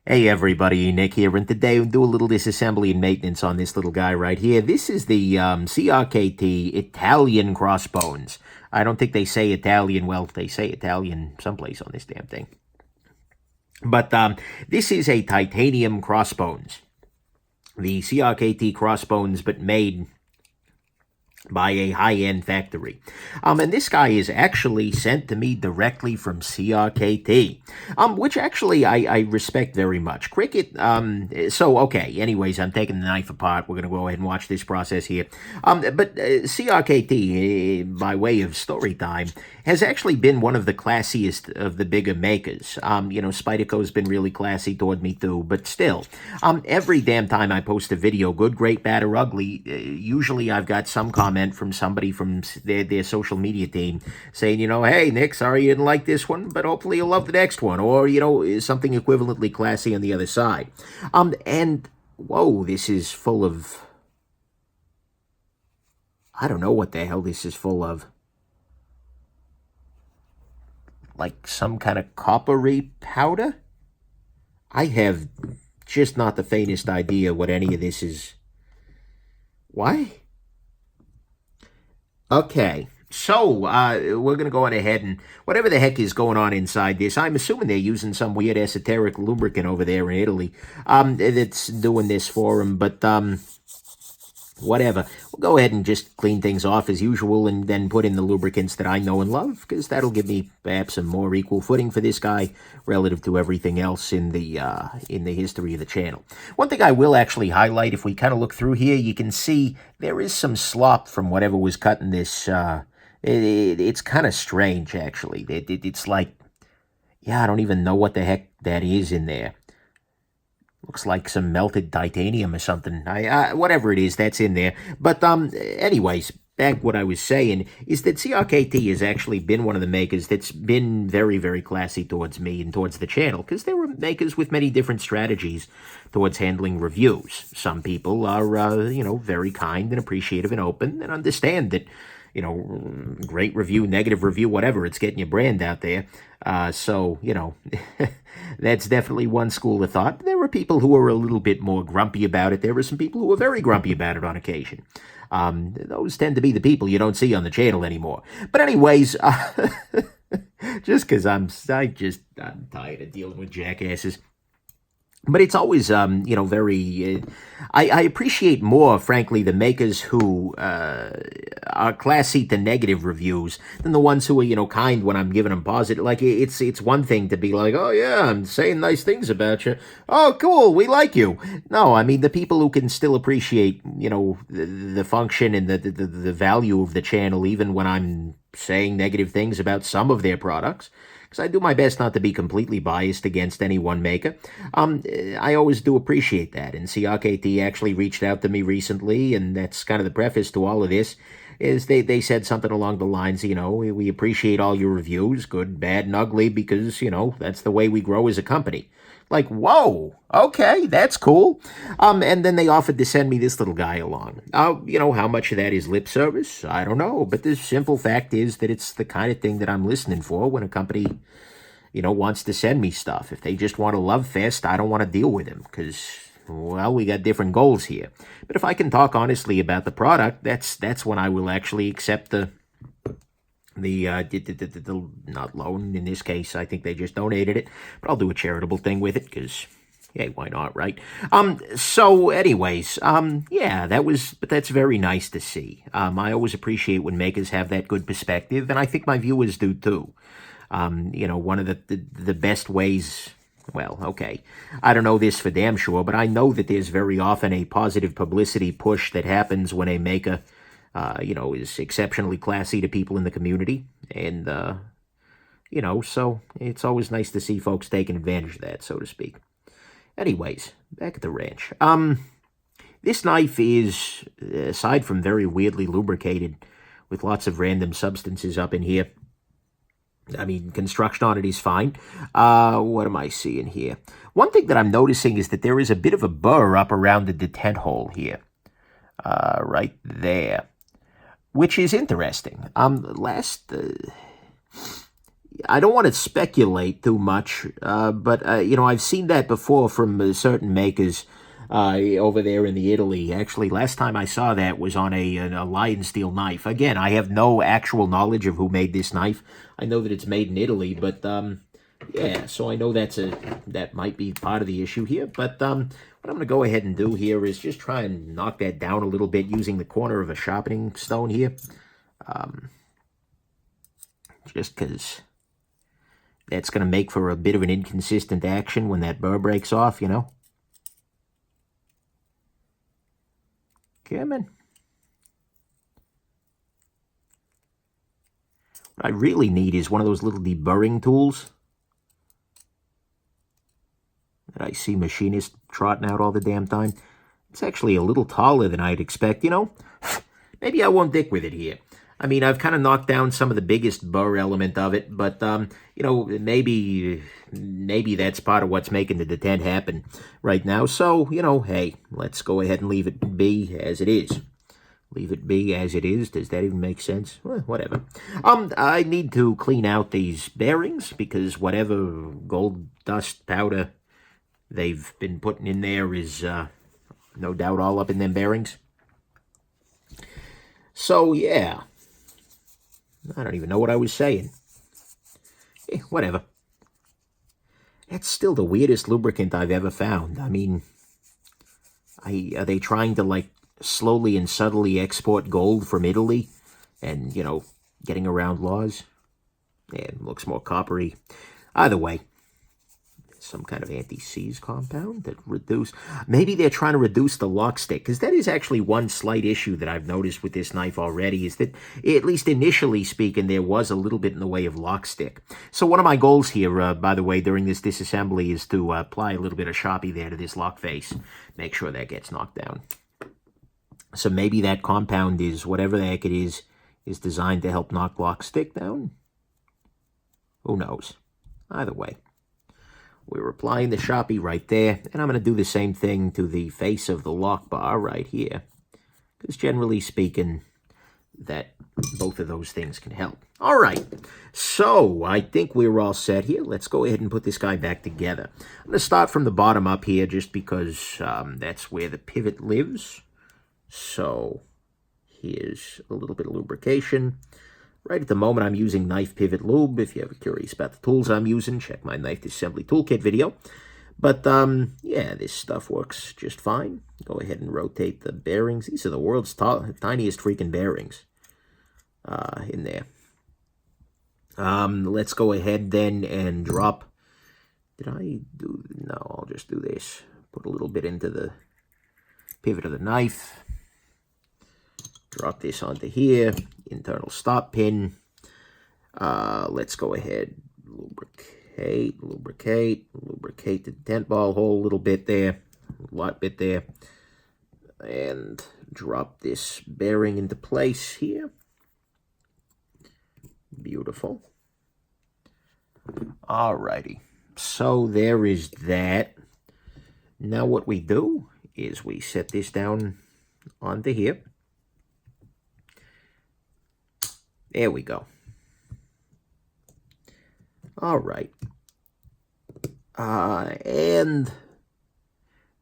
Hey everybody, Nick here, and today we'll do a little disassembly and maintenance on this little guy right here. This is the CRKT Italian Crossbones. I don't think they say Italian, well, they say Italian someplace on this damn thing. But this is a titanium crossbones. The CRKT Crossbones, but made by a high-end factory. And this guy is actually sent to me directly from CRKT, which actually I respect very much. Cricket, okay, anyways, I'm taking the knife apart. We're going to go ahead and watch this process here. But CRKT, by way of story time, has actually been one of the classiest of the bigger makers. Spyderco's been really classy toward me too, but still, every damn time I post a video, good, great, bad, or ugly, usually I've got some comment from somebody from their social media team saying, hey, Nick, sorry you didn't like this one, but hopefully you'll love the next one, or, something equivalently classy on the other side. And, whoa, this is full of, I don't know what the hell this is full of. Like some kind of coppery powder? I have just not the faintest idea what any of this is. Why? Okay, so we're going to go on ahead and whatever the heck is going on inside this, I'm assuming they're using some weird esoteric lubricant over there in Italy that's doing this for them, but whatever. We'll go ahead and just clean things off as usual and then put in the lubricants that I know and love, because that'll give me perhaps some more equal footing for this guy relative to everything else in the history of the channel. One thing I will actually highlight, if we kind of look through here, you can see there is some slop from whatever was cutting this. It's kind of strange, actually. It's like, yeah, I don't even know what the heck that is in there. Looks like some melted titanium or something. Whatever it is, that's in there. But anyways, back what I was saying is that CRKT has actually been one of the makers that's been very, very classy towards me and towards the channel, because there were makers with many different strategies towards handling reviews. Some people are, very kind and appreciative and open and understand that, great review, negative review, whatever, it's getting your brand out there. So, that's definitely one school of thought. There were people who were a little bit more grumpy about it. There were some people who were very grumpy about it on occasion. Those tend to be the people you don't see on the channel anymore. But anyways, just because I'm tired of dealing with jackasses. But it's always, very, I appreciate more, frankly, the makers who are classy to negative reviews than the ones who are, kind when I'm giving them positive. Like, it's one thing to be like, oh, yeah, I'm saying nice things about you. Oh, cool, we like you. No, I mean, the people who can still appreciate, the function and the value of the channel, even when I'm saying negative things about some of their products, because I do my best not to be completely biased against any one maker. I always do appreciate that, and CRKT actually reached out to me recently, and that's kind of the preface to all of this, is they said something along the lines, we appreciate all your reviews, good, bad, and ugly, because, that's the way we grow as a company. Like, whoa, okay, that's cool. And then they offered to send me this little guy along. How much of that is lip service? I don't know. But the simple fact is that it's the kind of thing that I'm listening for when a company, wants to send me stuff. If they just want a love fest, I don't want to deal with them because, well, we got different goals here. But if I can talk honestly about the product, that's when I will actually accept the not loan in this case. I think they just donated it, but I'll do a charitable thing with it because, hey, why not, right? So anyways, yeah, but that's very nice to see. I always appreciate when makers have that good perspective, and I think my viewers do too. One of the best ways, well, okay, I don't know this for damn sure, but I know that there's very often a positive publicity push that happens when a maker is exceptionally classy to people in the community. And, so it's always nice to see folks taking advantage of that, so to speak. Anyways, back at the ranch. This knife is, aside from very weirdly lubricated with lots of random substances up in here, I mean, construction on it is fine. What am I seeing here? One thing that I'm noticing is that there is a bit of a burr up around the detent hole here. Right there. Which is interesting. I don't want to speculate too much, but, you know, I've seen that before from certain makers over there in the Italy. Actually, last time I saw that was on a lion steel knife. Again, I have no actual knowledge of who made this knife. I know that it's made in Italy, but, yeah, so I know that might be part of the issue here. But what I'm going to go ahead and do here is just try and knock that down a little bit using the corner of a sharpening stone here. Just because that's going to make for a bit of an inconsistent action when that burr breaks off, you know. Come on. What I really need is one of those little deburring tools that I see machinists trotting out all the damn time. It's actually a little taller than I'd expect, you know. Maybe I won't dick with it here. I mean, I've kind of knocked down some of the biggest burr element of it, but, you know, maybe that's part of what's making the detent happen right now. So, you know, hey, let's go ahead and leave it be as it is. Leave it be as it is. Does that even make sense? Well, whatever. I need to clean out these bearings because whatever gold dust powder they've been putting in there is no doubt all up in them bearings. So, yeah. I don't even know what I was saying. Whatever. That's still the weirdest lubricant I've ever found. I mean, are they trying to, like, slowly and subtly export gold from Italy and, you know, getting around laws? Yeah, it looks more coppery. Either way, some kind of anti-seize compound that reduce... Maybe they're trying to reduce the lock stick, because that is actually one slight issue that I've noticed with this knife already, is that, at least initially speaking, there was a little bit in the way of lock stick. So one of my goals here, by the way, during this disassembly is to apply a little bit of Sharpie there to this lock face. Make sure that gets knocked down. So maybe that compound is, whatever the heck it is designed to help knock lock stick down? Who knows? Either way. We're applying the Sharpie right there, and I'm going to do the same thing to the face of the lock bar right here. Because generally speaking, that both of those things can help. All right, so I think we're all set here. Let's go ahead and put this guy back together. I'm going to start from the bottom up here just because that's where the pivot lives. So here's a little bit of lubrication. Right at the moment, I'm using Knife Pivot Lube. If you're ever curious about the tools I'm using, check my knife disassembly toolkit video. But, yeah, this stuff works just fine. Go ahead and rotate the bearings. These are the world's tiniest freaking bearings in there. Let's go ahead then and drop... Did I do... No, I'll just do this. Put a little bit into the pivot of the knife. Drop this onto here. Internal stop pin. Let's go ahead. Lubricate the dent ball hole a little bit there. A lot bit there. And drop this bearing into place here. Beautiful. Alrighty. So there is that. Now what we do is we set this down onto here. There we go. All right. And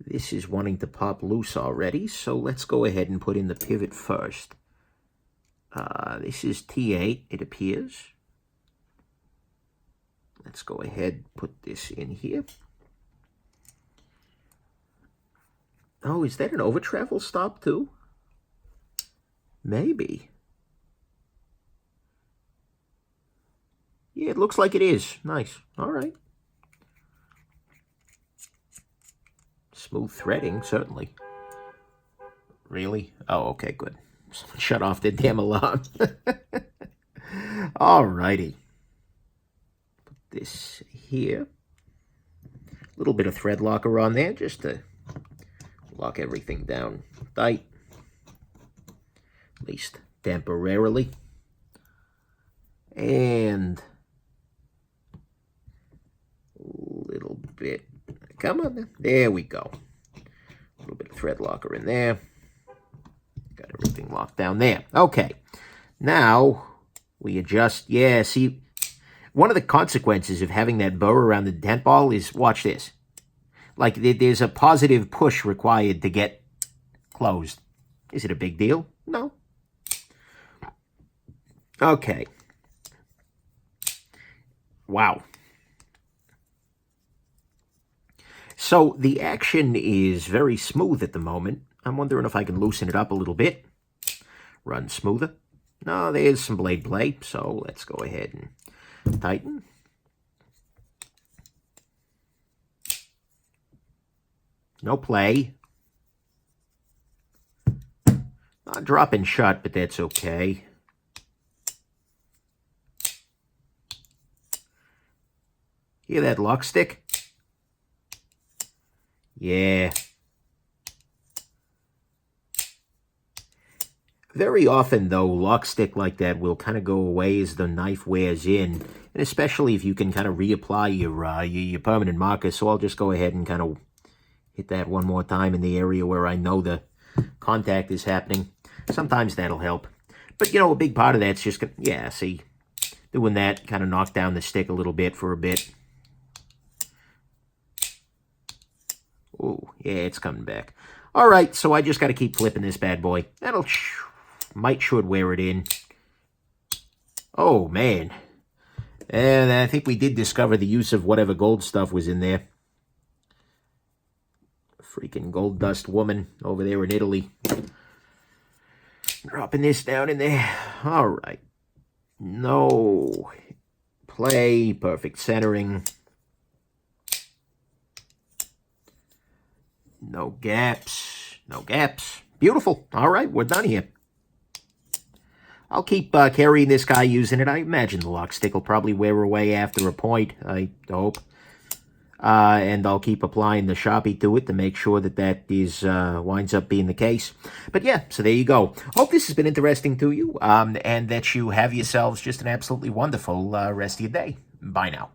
this is wanting to pop loose already, so let's go ahead and put in the pivot first. This is T8, it appears. Let's go ahead, put this in here. Oh, is that an over travel stop too? Maybe. Yeah, it looks like it is. Nice. All right. Smooth threading, certainly. Really? Oh, okay, good. Someone shut off the damn alarm. All righty. Put this here. A little bit of thread locker on there just to lock everything down tight. At least temporarily. And little bit, come on, there we go. A little bit of thread locker in there. Got everything locked down there. Okay, now we adjust. Yeah, see, one of the consequences of having that burr around the dent ball is, watch this. Like, there's a positive push required to get closed. Is it a big deal? No. Okay. Wow. So the action is very smooth at the moment. I'm wondering if I can loosen it up a little bit. Run smoother. No, there's some blade play, so let's go ahead and tighten. No play. Not dropping shut, but that's okay. Hear that lock stick? Yeah. Very often, though, lock stick like that will kind of go away as the knife wears in, and especially if you can kind of reapply your permanent marker. So I'll just go ahead and kind of hit that one more time in the area where I know the contact is happening. Sometimes that'll help. But, you know, a big part of that's just, yeah, see, doing that kind of knocked down the stick a little bit for a bit. Oh, yeah, it's coming back. All right, so I just got to keep flipping this bad boy. That'll should wear it in. Oh, man. And I think we did discover the use of whatever gold stuff was in there. Freaking gold dust woman over there in Italy. Dropping this down in there. All right. No play. Perfect centering. No gaps. No gaps. Beautiful. All right, we're done here. I'll keep carrying this guy using it. I imagine the lock stick will probably wear away after a point, I hope. And I'll keep applying the Sharpie to it to make sure that that is winds up being the case. But yeah, so there you go. Hope this has been interesting to you, and that you have yourselves just an absolutely wonderful rest of your day. Bye now.